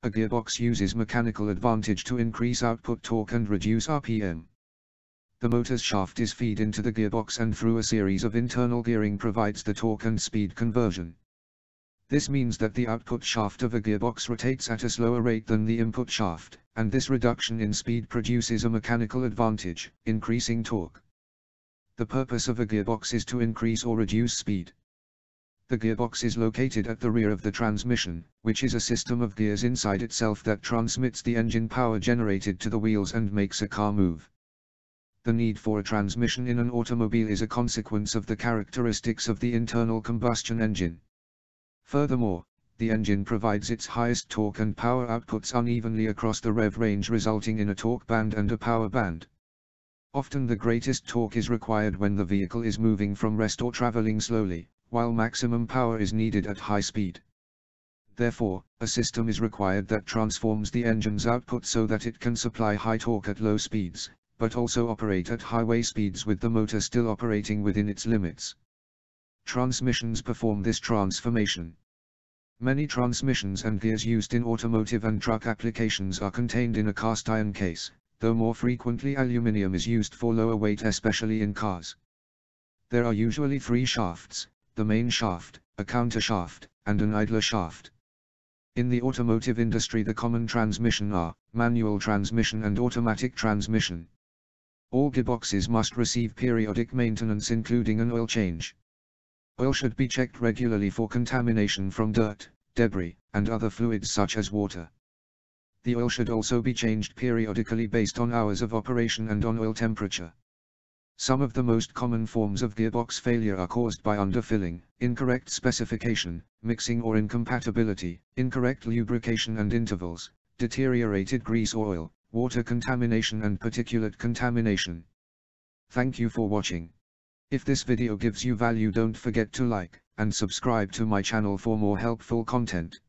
A gearbox uses mechanical advantage to increase output torque and reduce RPM. The motor's shaft is fed into the gearbox and through a series of internal gearing provides the torque and speed conversion. This means that the output shaft of a gearbox rotates at a slower rate than the input shaft, and this reduction in speed produces a mechanical advantage, increasing torque. The purpose of a gearbox is to increase or reduce speed. The gearbox is located at the rear of the transmission, which is a system of gears inside itself that transmits the engine power generated to the wheels and makes a car move. The need for a transmission in an automobile is a consequence of the characteristics of the internal combustion engine. Furthermore, the engine provides its highest torque and power outputs unevenly across the rev range, resulting in a torque band and a power band. Often the greatest torque is required when the vehicle is moving from rest or traveling slowly, while maximum power is needed at high speed. Therefore, a system is required that transforms the engine's output so that it can supply high torque at low speeds, but also operate at highway speeds with the motor still operating within its limits. Transmissions perform this transformation. Many transmissions and gears used in automotive and truck applications are contained in a cast iron case, though more frequently aluminum is used for lower weight, especially in cars. There are usually three shafts: the main shaft, a counter shaft, and an idler shaft. In the automotive industry, the common transmission are manual transmission and automatic transmission. All gearboxes must receive periodic maintenance, including an oil change. Oil should be checked regularly for contamination from dirt, debris, and other fluids such as water. The oil should also be changed periodically based on hours of operation and on oil temperature. Some of the most common forms of gearbox failure are caused by underfilling, incorrect specification, mixing or incompatibility, incorrect lubrication and intervals, deteriorated grease or oil, water contamination and particulate contamination. Thank you for watching. If this video gives you value, don't forget to like and subscribe to my channel for more helpful content.